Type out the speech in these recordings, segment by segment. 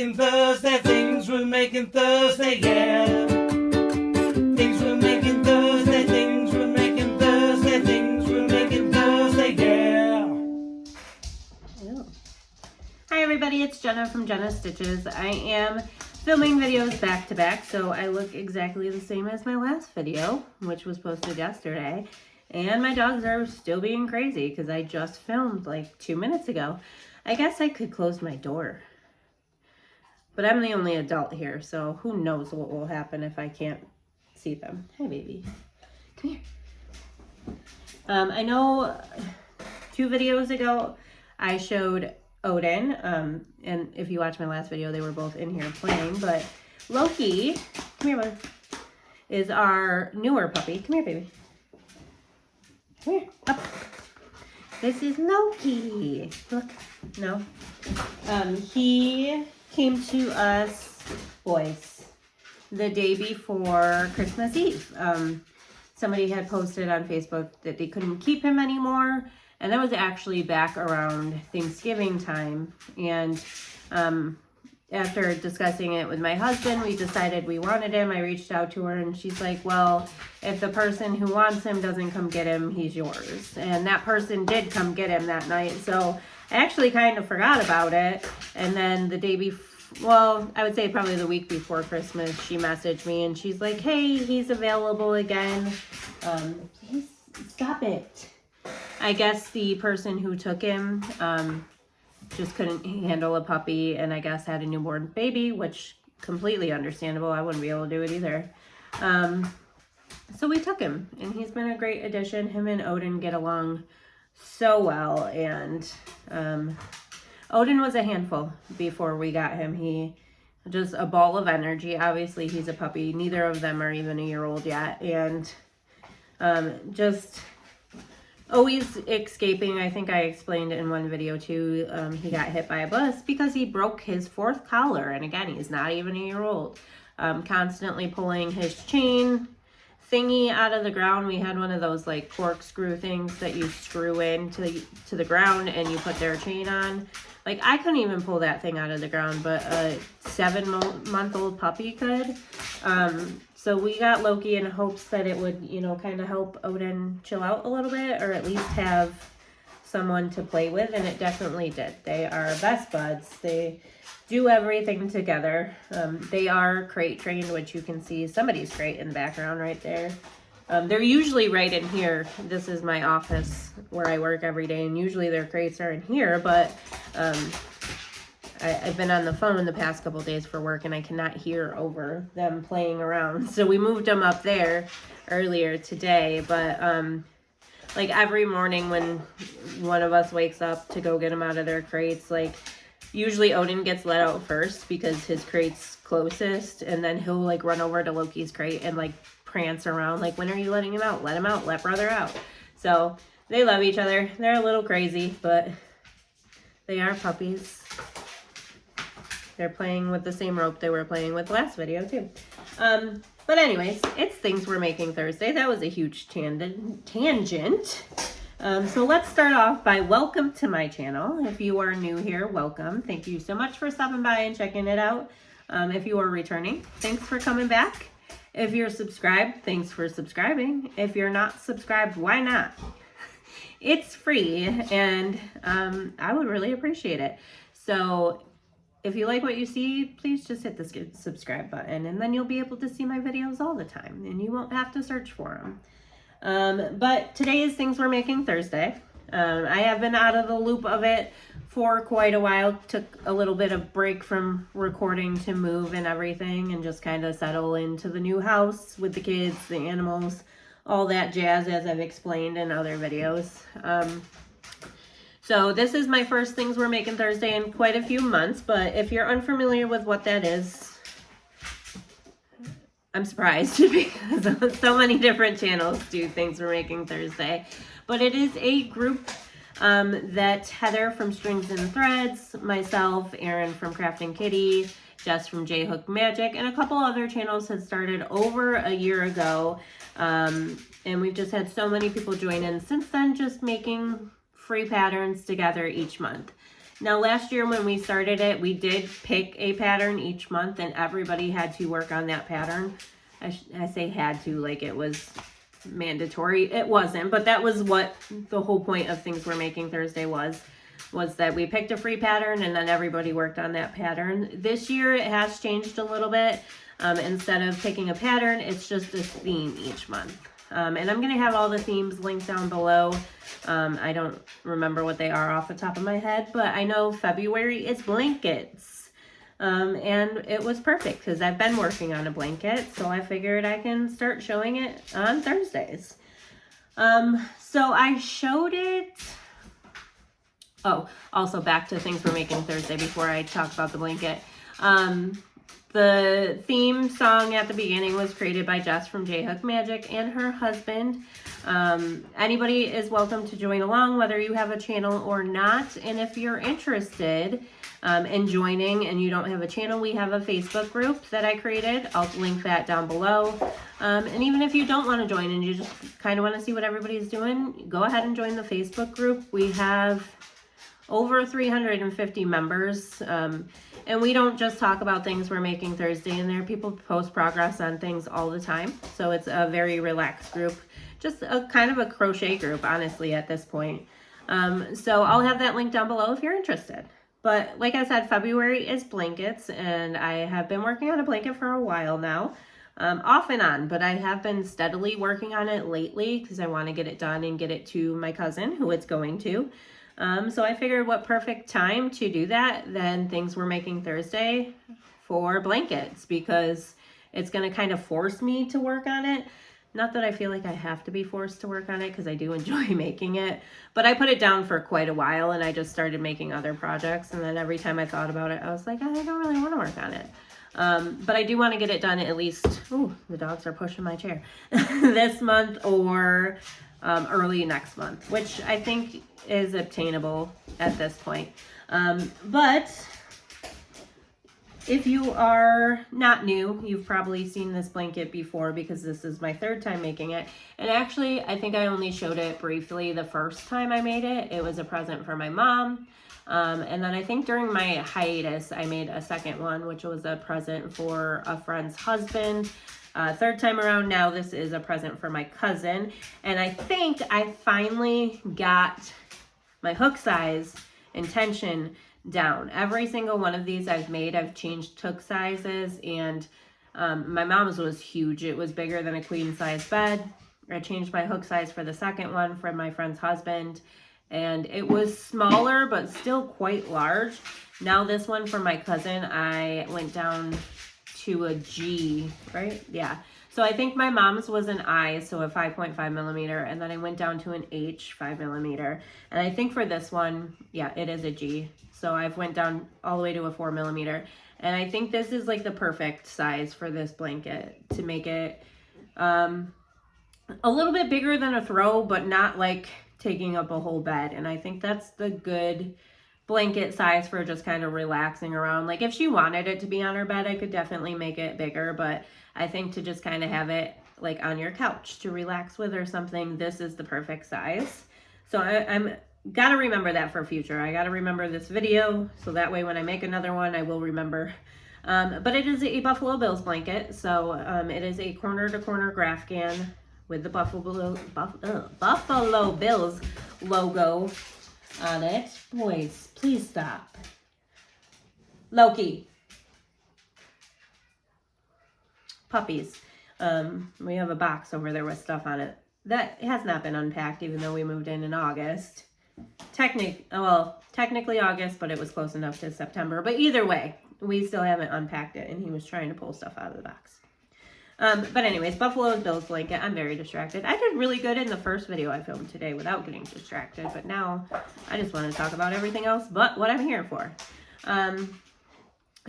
making Thursday, things we're making Thursday, yeah. Things we're making Thursday, things we're making Thursday, things we're making Thursday, yeah. Ew. Hi everybody, it's Jenna from Jenna Stitches. I am filming videos back to back, so I look exactly the same as my last video, which was posted yesterday. And my dogs are still being crazy because I just filmed like 2 minutes ago. I guess I could close my door. But I'm the only adult here, so who knows what will happen if I can't see them. Hi, baby. Come here. I know 2 videos ago I showed Odin, and if you watch my last video, they were both in here playing, but Loki, come here, bud, is our newer puppy. Come here, baby. Come here, up. This is Loki. Look, no. He came to us, boys, the day before Christmas Eve. Somebody had posted on Facebook that they couldn't keep him anymore, and that was actually back around Thanksgiving time. And after discussing it with my husband, we decided we wanted him. I reached out to her and she's like, well, if the person who wants him doesn't come get him, he's yours. And that person did come get him that night. So I actually kind of forgot about it. And then the day before, well, I would say probably the week before Christmas, she messaged me and she's like, hey, he's available again. Stop it. I guess the person who took him just couldn't handle a puppy, and I guess had a newborn baby, which completely understandable. I wouldn't be able to do it either. So we took him, and he's been a great addition. Him and Odin get along so well, and Odin was a handful before we got him. He just a ball of energy. Obviously, he's a puppy. Neither of them are even a year old yet, and just always escaping. I think I explained in one video too, he got hit by a bus because he broke his 4th collar. And again, he's not even a year old. Constantly pulling his chain thingy out of the ground. We had one of those like corkscrew things that you screw in to the ground and you put their chain on. Like, I couldn't even pull that thing out of the ground, but a 7-month-old puppy could. So we got Loki in hopes that it would, you know, kind of help Odin chill out a little bit, or at least have someone to play with, and it definitely did. They are best buds. They do everything together. They are crate trained, which you can see somebody's crate in the background right there. They're usually right in here. This is my office where I work every day, and usually their crates are in here, but I've been on the phone the past couple days for work, and I cannot hear over them playing around. So we moved them up there earlier today, but like every morning when one of us wakes up to go get them out of their crates, like usually Odin gets let out first because his crate's closest, and then he'll like run over to Loki's crate and like prance around like, when are you letting him out? Let him out, let brother out. So they love each other. They're a little crazy, but they are puppies. They're playing with the same rope they were playing with last video too. But anyways, it's Things We're Making Thursday. That was a huge tangent. So let's start off by welcome to my channel. If you are new here, welcome. Thank you so much for stopping by and checking it out. If you are returning, thanks for coming back. If you're subscribed, thanks for subscribing. If you're not subscribed, why not? It's free, and I would really appreciate it. So if you like what you see, please just hit the subscribe button, and then you'll be able to see my videos all the time, and you won't have to search for them. But today is Things We're Making Thursday. I have been out of the loop of it for quite a while. Took a little bit of break from recording to move and everything, and just kind of settle into the new house with the kids, the animals, all that jazz, as I've explained in other videos. So this is my first Things We're Making Thursday in quite a few months, but if you're unfamiliar with what that is, I'm surprised because so many different channels do Things We're Making Thursday. But it is a group that Heather from Strings and Threads, myself, Erin from Crafting Kitty, Jess from J Hook Magic, and a couple other channels had started over a year ago. And we've just had so many people join in since then, just making free patterns together each month. Now last year when we started it, we did pick a pattern each month and everybody had to work on that pattern. I say had to like it was mandatory. It wasn't, but that was what the whole point of Things We're Making Thursday was that we picked a free pattern and then everybody worked on that pattern. This year it has changed a little bit. Instead of picking a pattern, it's just a theme each month. And I'm going to have all the themes linked down below. I don't remember what they are off the top of my head, but I know February is blankets. And it was perfect because I've been working on a blanket, so I figured I can start showing it on Thursdays. So I showed it. Oh, also back to Things We're Making Thursday before I talk about the blanket. The theme song at the beginning was created by Jess from J Hook Magic and her husband. Anybody is welcome to join along, whether you have a channel or not. And if you're interested in joining and you don't have a channel, we have a Facebook group that I created. I'll link that down below. And even if you don't want to join and you just kind of want to see what everybody's doing, go ahead and join the Facebook group. We have over 350 members. And we don't just talk about Things We're Making Thursday in there. People post progress on things all the time. So it's a very relaxed group. Just a kind of a crochet group, honestly, at this point. So I'll have that link down below if you're interested. But like I said, February is blankets. And I have been working on a blanket for a while now. Off and on. But I have been steadily working on it lately because I want to get it done and get it to my cousin who it's going to. So I figured what perfect time to do that than Things We're Making Thursday for blankets, because it's going to kind of force me to work on it. Not that I feel like I have to be forced to work on it because I do enjoy making it, but I put it down for quite a while and I just started making other projects. And then every time I thought about it, I was like, I don't really want to work on it. But I do want to get it done at least, ooh, the dogs are pushing my chair, this month or early next month, which I think is obtainable at this point. But if you are not new, you've probably seen this blanket before because this is my third time making it. And actually, I think I only showed it briefly the first time I made it. It was a present for my mom. And then I think during my hiatus, I made a second one, which was a present for a friend's husband. Third time around now, this is a present for my cousin. And I think I finally got my hook size and tension down. Every single one of these I've made, I've changed hook sizes, and my mom's was huge. It was bigger than a queen size bed. I changed my hook size for the second one for my friend's husband, and it was smaller but still quite large. Now this one for my cousin, I went down to a G, right? Yeah. So I think my mom's was an I, so a 5.5 millimeter, and then I went down to an H, 5 millimeter. And I think for this one, yeah, it is a G. So I've went down all the way to a 4 millimeter. And I think this is like the perfect size for this blanket to make it a little bit bigger than a throw, but not like taking up a whole bed. And I think that's the good blanket size for just kind of relaxing around. Like if she wanted it to be on her bed, I could definitely make it bigger, but I think to just kind of have it like on your couch to relax with or something, this is the perfect size. So I'm gotta remember that for future. I gotta remember this video so that way when I make another one, I will remember. But it is a Buffalo Bills blanket. So it is a corner to corner Grafgan with the Buffalo Bills logo on it. Boys, please stop. Loki. Puppies. We have a box over there with stuff on it. That has not been unpacked even though we moved in August. Technically August, but it was close enough to September. But either way, we still haven't unpacked it and he was trying to pull stuff out of the box. But anyways, Buffalo Bills blanket. I'm very distracted. I did really good in the first video I filmed today without getting distracted, but now I just want to talk about everything else but what I'm here for.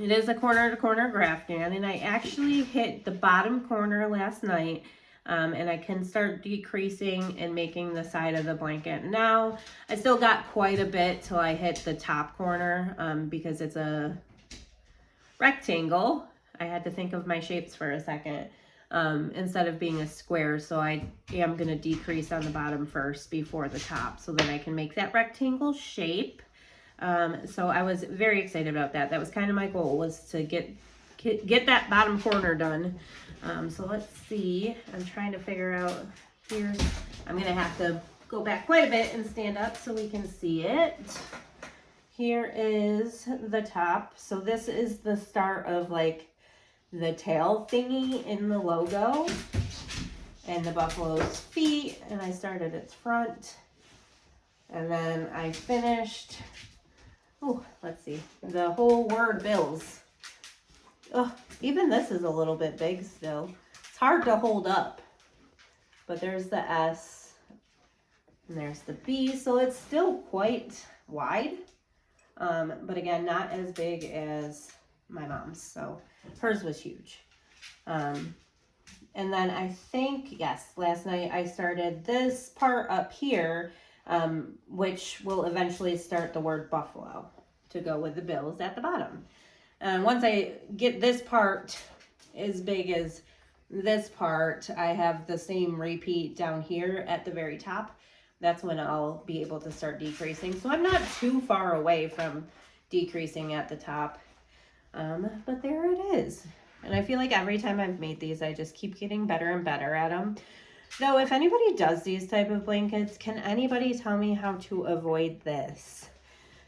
It is a corner to corner Grafgan, and I actually hit the bottom corner last night, and I can start decreasing and making the side of the blanket. Now, I still got quite a bit till I hit the top corner, because it's a rectangle. I had to think of my shapes for a second, instead of being a square. So I am going to decrease on the bottom first before the top so that I can make that rectangle shape. So I was very excited about that. That was kind of my goal, was to get that bottom corner done. So let's see. I'm trying to figure out here. I'm going to have to go back quite a bit and stand up so we can see it. Here is the top. So this is the start of like the tail thingy in the logo and the buffalo's feet. And I started its front. And then I finished, oh, let's see, the whole word bills. Oh, even this is a little bit big still. It's hard to hold up. But there's the S and there's the B. So it's still quite wide. But again, not as big as my mom's. So hers was huge. And then I think, yes, last night I started this part up here, which will eventually start the word buffalo to go with the bills at the bottom. And once I get this part as big as this part, I have the same repeat down here at the very top. That's when I'll be able to start decreasing. So I'm not too far away from decreasing at the top. But there it is. And I feel like every time I've made these, I just keep getting better and better at them. Though if anybody does these type of blankets, can anybody tell me how to avoid this?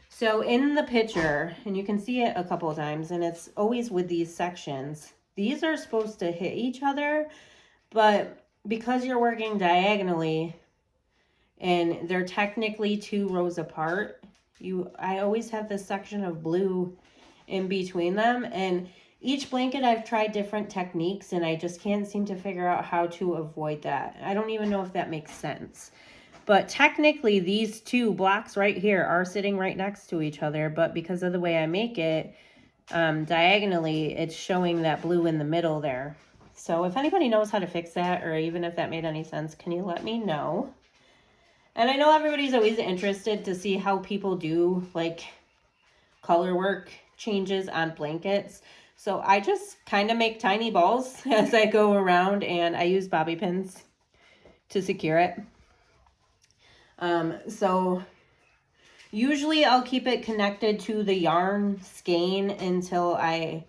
So in the picture, and you can see it a couple of times, and it's always with these sections, these are supposed to hit each other, but because you're working diagonally and they're technically 2 rows apart, I always have this section of blue in between them. And each blanket I've tried different techniques, and I just can't seem to figure out how to avoid that. I don't even know if that makes sense. But technically these 2 blocks right here are sitting right next to each other, but because of the way I make it, diagonally, it's showing that blue in the middle there. So if anybody knows how to fix that, or even if that made any sense, can you let me know? And I know everybody's always interested to see how people do like color work changes on blankets. So I just kind of make tiny balls as I go around, and I use bobby pins to secure it. So usually I'll keep it connected to the yarn skein until I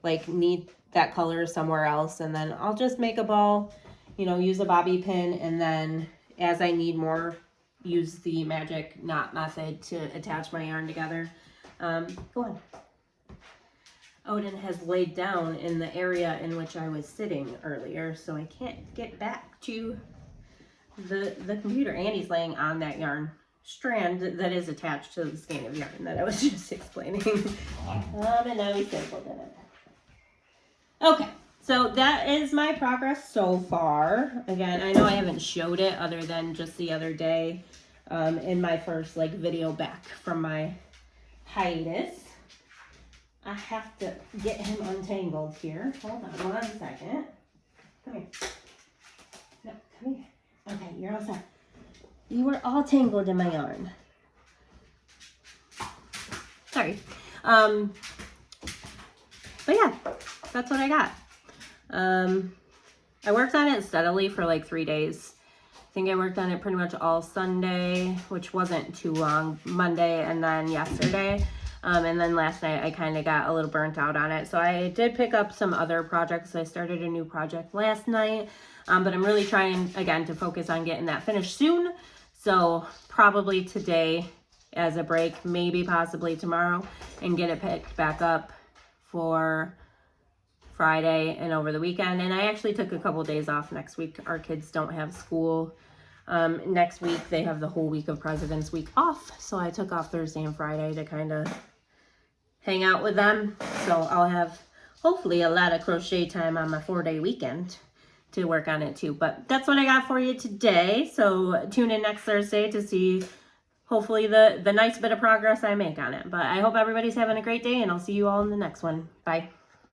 like need that color somewhere else. And then I'll just make a ball, you know, use a bobby pin, and then as I need more, use the magic knot method to attach my yarn together. Go on. Odin has laid down in the area in which I was sitting earlier, so I can't get back to the computer. And he's laying on that yarn strand that is attached to the skein of yarn that I was just explaining. And now he's stapled in it. Okay, so that is my progress so far. Again, I know I haven't showed it other than just the other day in my first like video back from my hiatus. I have to get him untangled here. Hold on 1 second. Come here. No, come here. Okay, you're all set. You were all tangled in my yarn. Sorry. But yeah, that's what I got. I worked on it steadily for like 3 days. I think I worked on it pretty much all Sunday, which wasn't too long, Monday, and then yesterday. And then last night I kind of got a little burnt out on it. So I did pick up some other projects. I started a new project last night, but I'm really trying again to focus on getting that finished soon. So probably today as a break, maybe possibly tomorrow, and get it picked back up for Friday and over the weekend. And I actually took a couple days off next week. Our kids don't have school. Next week they have the whole week of President's Week off. So I took off Thursday and Friday to kind of hang out with them. So I'll have hopefully a lot of crochet time on my 4-day weekend to work on it too. But that's what I got for you today. So tune in next Thursday to see hopefully the nice bit of progress I make on it. But I hope everybody's having a great day, and I'll see you all in the next one. Bye.